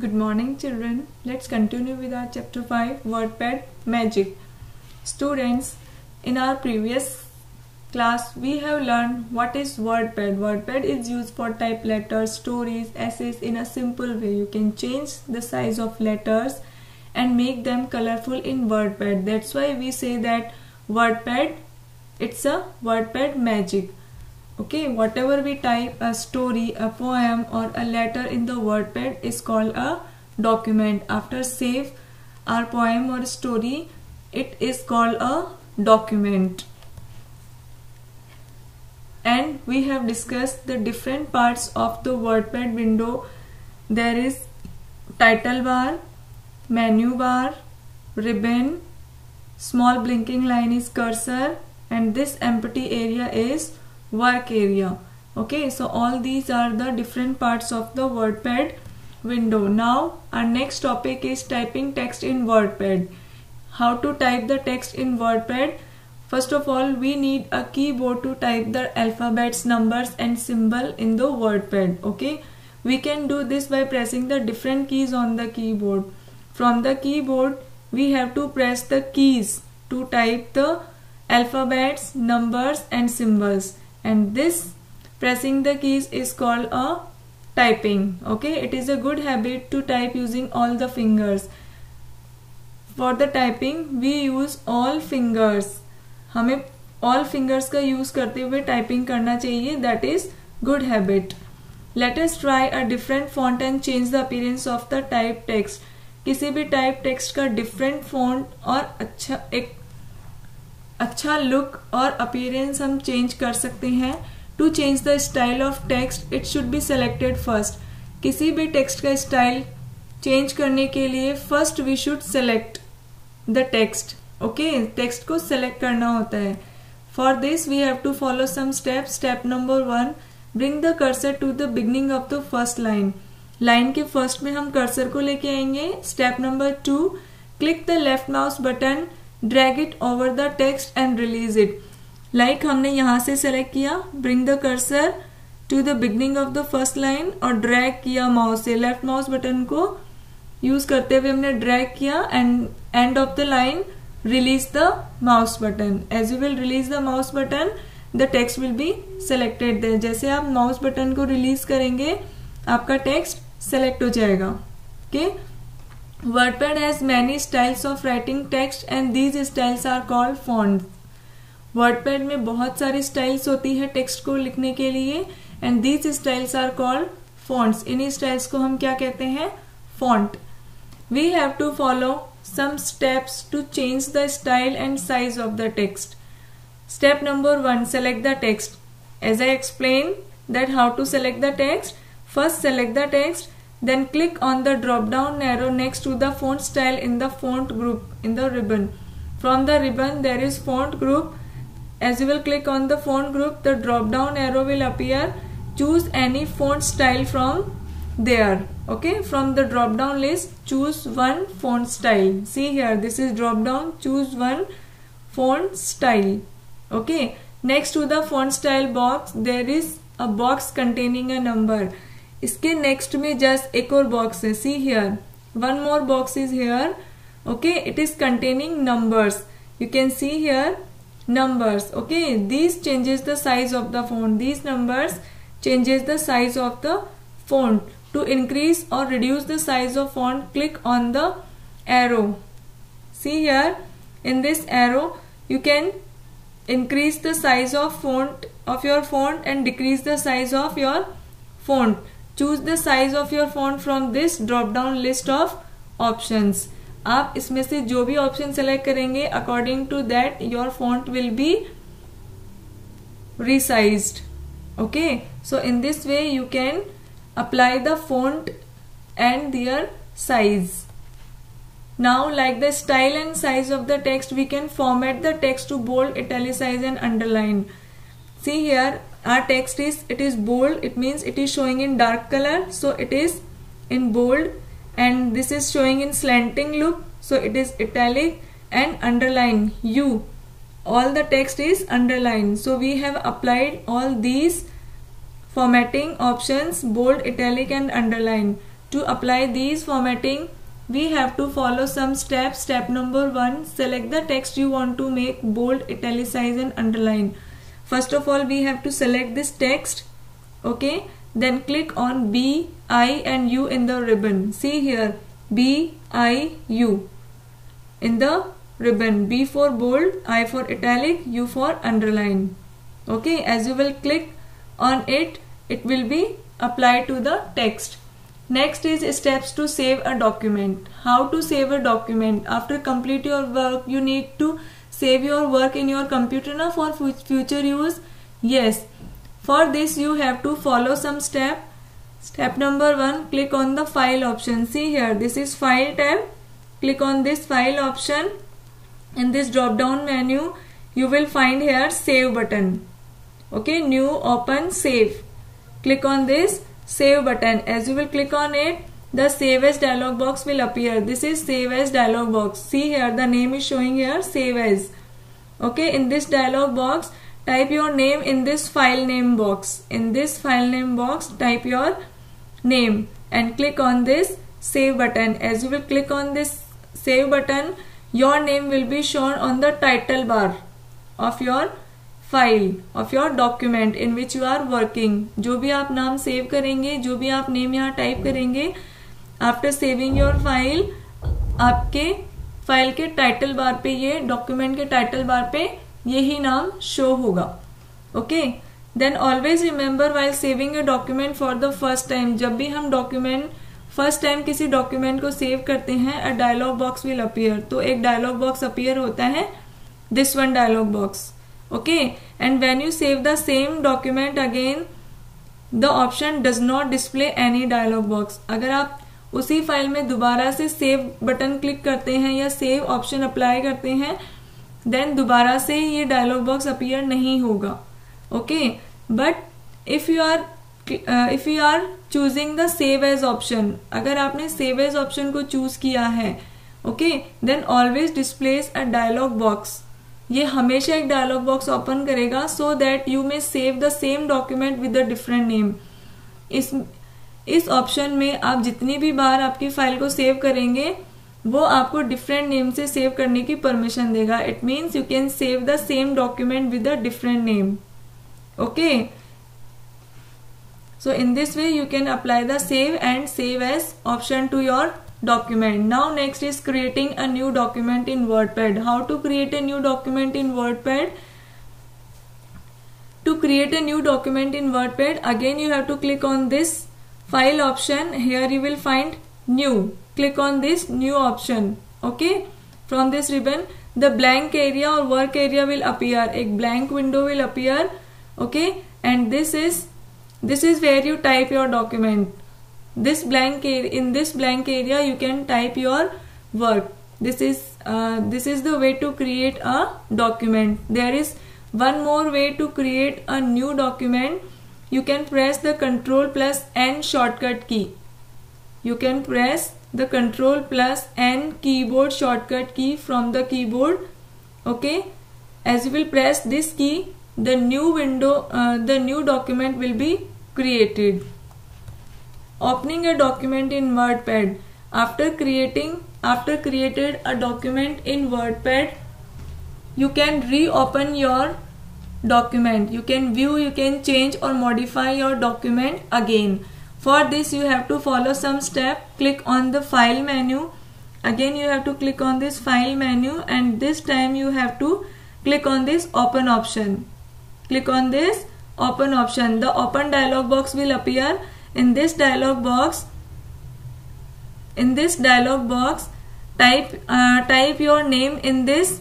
Good morning, children. Let's continue with our chapter 5, WordPad Magic. Students, in our previous class, we have learned what is WordPad. WordPad is used for type letters, stories, essays in a simple way. You can change the size of letters and make them colorful in WordPad. That's why we say that WordPad, it's a WordPad magic. Okay, whatever we type, a story, a poem or a letter in the WordPad is called a document. After save our poem or story, it is called a document. And we have discussed the different parts of the WordPad window. There is title bar, menu bar, ribbon, small blinking line is cursor, and this empty area is work area. Okay, so all these are the different parts of the WordPad window. Now our next topic is typing text in WordPad. How to type the text in WordPad? First of all, we need a keyboard to type the alphabets, numbers and symbol in the WordPad. Okay, we can do this by pressing the different keys on the keyboard. From the keyboard we have to press the keys to type the alphabets, numbers and symbols, and this pressing the keys is called a typing. Okay, it is a good habit to type using all the fingers. For the typing we use all fingers. हमें all fingers का use करते हुए typing करना चाहिए. That is good habit. Let us try a different font and change the appearance of the typed text. किसी भी typed text का different font और अच्छा लुक और अपीयरेंस हम चेंज कर सकते हैं. To change the style of text it should be selected first. किसी भी टेक्स्ट का स्टाइल चेंज करने के लिए first we should select the text. Okay, text को सेलेक्ट करना होता है. For this we have to follow some step. Step number 1, bring the cursor to the beginning of the first line. Line के first में हम cursor को लेके आएंगे. Step number 2, click the left mouse button, drag it over the text and release it. Like हमने यहां से select किया, bring the cursor to the beginning of the first line और ड्रैग किया माउस से. लेफ्ट माउस बटन को use करते हुए हमने ड्रैग किया and end of the line release the mouse button. As you will release the mouse button the text will be selected there. जैसे आप माउस बटन को रिलीज करेंगे आपका टेक्स्ट सेलेक्ट हो जाएगा. Okay, WordPad has many styles of writing text and these styles are called fonts. WordPad में बहुत सारी स्टाइल्स होती है टेक्स्ट को लिखने के लिए and these styles are called fonts. इन्हीं स्टाइल्स को हम क्या कहते हैं? font. We have to follow some steps to change the style and size of the text. Step number 1, select the text. As I explained that how to select the text, first select the text. Then click on the drop down arrow next to the font style in the font group in the ribbon. From the ribbon there is font group. As you will click on the font group, the drop down arrow will appear. Choose any font style from there. Okay, from the drop down list choose one font style. See here, this is drop down, choose one font style. Okay, next to the font style box there is a box containing a number. इसके next में just एक और box है. See here, one more box is here. Okay, it is containing numbers. You can see here numbers. Okay, these changes the size of the font. These numbers changes the size of the font. To increase or reduce the size of font, click on the arrow. See here, in this arrow you can increase the size of font of your font and decrease the size of your font. Choose the size of your font from this drop down list of options. आप इसमें से जो भी option select करेंगे according to that your font will be resized. Okay, so in this way you can apply the font and their size. Now, like the style and size of the text, we can format the text to bold, italicize and underline. See here, our text is bold. It means it is showing in dark color, so it is in bold, and this is showing in slanting look, so it is italic, and underline U. All the text is underlined. So we have applied all these formatting options, bold, italic and underline. To apply these formatting, we have to follow some steps. Step number 1, select the text you want to make bold, italicize and underline. First of all, we have to select this text. Okay, then click on B, I and U in the ribbon. See here, B, I, U in the ribbon. B for bold, I for italic, U for underline. Okay, as you will click on it, it will be applied to the text. Next is steps to save a document. How to save a document? After complete your work, you need to save your work in your computer now for future use. Yes, for this you have to follow some step. Step number 1, click on the file option. See here, this is file tab. Click on this file option. In this drop down menu, you will find here save button. Okay, new, open, save. Click on this save button. As you will click on it, the save as dialog box will appear. This is save as dialog box. See here, the name is showing here save as. Okay, in this dialog box, type your name in this file name box. In this file name box, type your name and click on this save button. As you will click on this save button, your name will be shown on the title bar of your file of your document in which you are working. जो भी आप नाम save करेंगे, जो भी आप name यहाँ type करेंगे, आफ्टर सेविंग योर फाइल, आपके फाइल के टाइटल बार पे, ये डॉक्यूमेंट के टाइटल बार पे यही नाम शो होगा. Okay, then always remember while saving a document for the first time. जब भी हम डॉक्यूमेंट फर्स्ट टाइम किसी डॉक्यूमेंट को सेव करते हैं, a dialog box will appear. तो एक डायलॉग बॉक्स अपीयर होता है, this one dialog box. Okay, and when you save the same document again, the option does not display any dialog box. अगर आप उसी फाइल में दोबारा से सेव बटन क्लिक करते हैं या सेव ऑप्शन अप्लाई करते हैं, देन दोबारा से ये डायलॉग बॉक्स अपीयर नहीं होगा. Okay, but if you are choosing the save as option, अगर आपने सेव एज ऑप्शन को चूज किया है, okay, then always displays a dialog box. ये हमेशा एक डायलॉग बॉक्स ओपन करेगा, so that you may save the same document with a different name. इस ऑप्शन में आप जितनी भी बार आपकी फाइल को सेव करेंगे, वो आपको डिफरेंट नेम से सेव करने की परमिशन देगा. It means you can save the same document with a different name. Okay, so in this way you can apply the save and save as option to your document. Now next is creating a new document in WordPad. How to create a new document in WordPad? To create a new document in WordPad, again you have to click on this file option. Here you will find new. Click on this new option. Okay, from this ribbon the blank area or work area will appear. एक blank window will appear. Okay, and this is where you type your document. In this blank area you can type your work. This is the way to create a document. There is one more way to create a new document. You can press the Ctrl plus N shortcut key. You can press the Ctrl plus N keyboard shortcut key from the keyboard. Okay, as you will press this key, the new document will be created. Opening a document in WordPad. After created a document in WordPad, you can reopen your document. You can view, you can change or modify your document again. For this you have to follow some step. Click on the file menu. Again you have to click on this file menu, and this time you have to click on this open option. Click on this open option. The open dialog box will appear. In this dialog box, type your name in this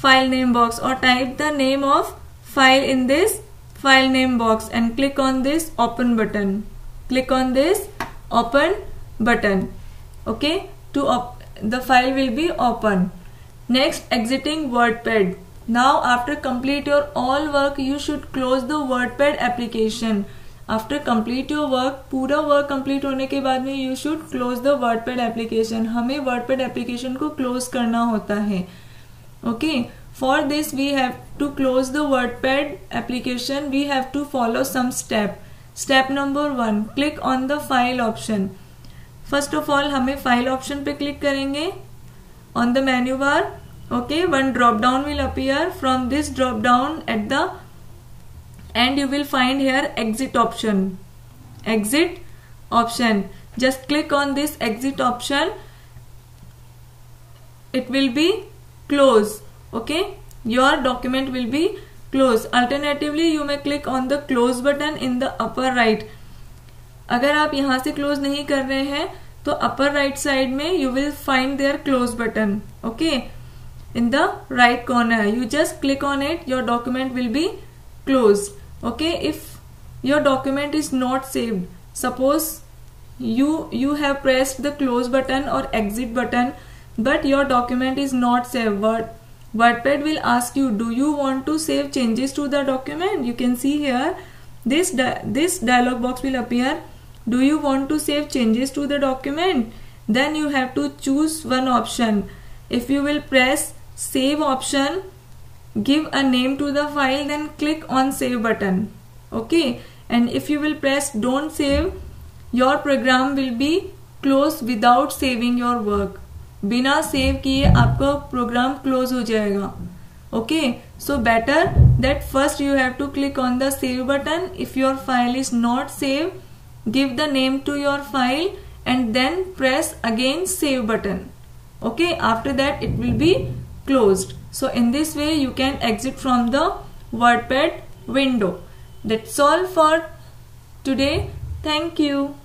file name box, or type the name of file in this file name box and click on this open button. Click on this open button. Okay, the file will be open. Next, exiting WordPad. Now after complete your all work, you should close the WordPad application. After complete your work, पूरा work complete होने के बाद में you should close the WordPad application. हमें WordPad application को close करना होता है. Okay, for this we have to close the WordPad application. We have to follow some step. Step number 1, click on the file option. First of all हमें file option पे click करेंगे on the menu bar. Okay, one drop down will appear. From this drop down at the end you will find here exit option. Exit option. Just click on this exit option. It will be close. Okay, your document will be closed. Alternatively you may click on the close button in the upper right. अगर आप यहाँ से close नहीं कर रहे हैं तो upper right side में you will find their close button. Okay, in the right corner you just click on it, your document will be closed. Okay, if your document is not saved, suppose you have pressed the close button or exit button but your document is not saved, WordPad will ask you, do you want to save changes to the document? You can see here this dialog box will appear. Do you want to save changes to the document? Then you have to choose one option. If you will press save option, give a name to the file, then click on save button. Okay, and if you will press don't save, your program will be closed without saving your work. बिना save किए आपका programme close हो जाएगा. Okay, so better that first you have to click on the save button. If your file is not saved, give the name to your file and then press again save button. Okay, after that it will be closed. So in this way you can exit from the WordPad window. That's all for today. Thank you.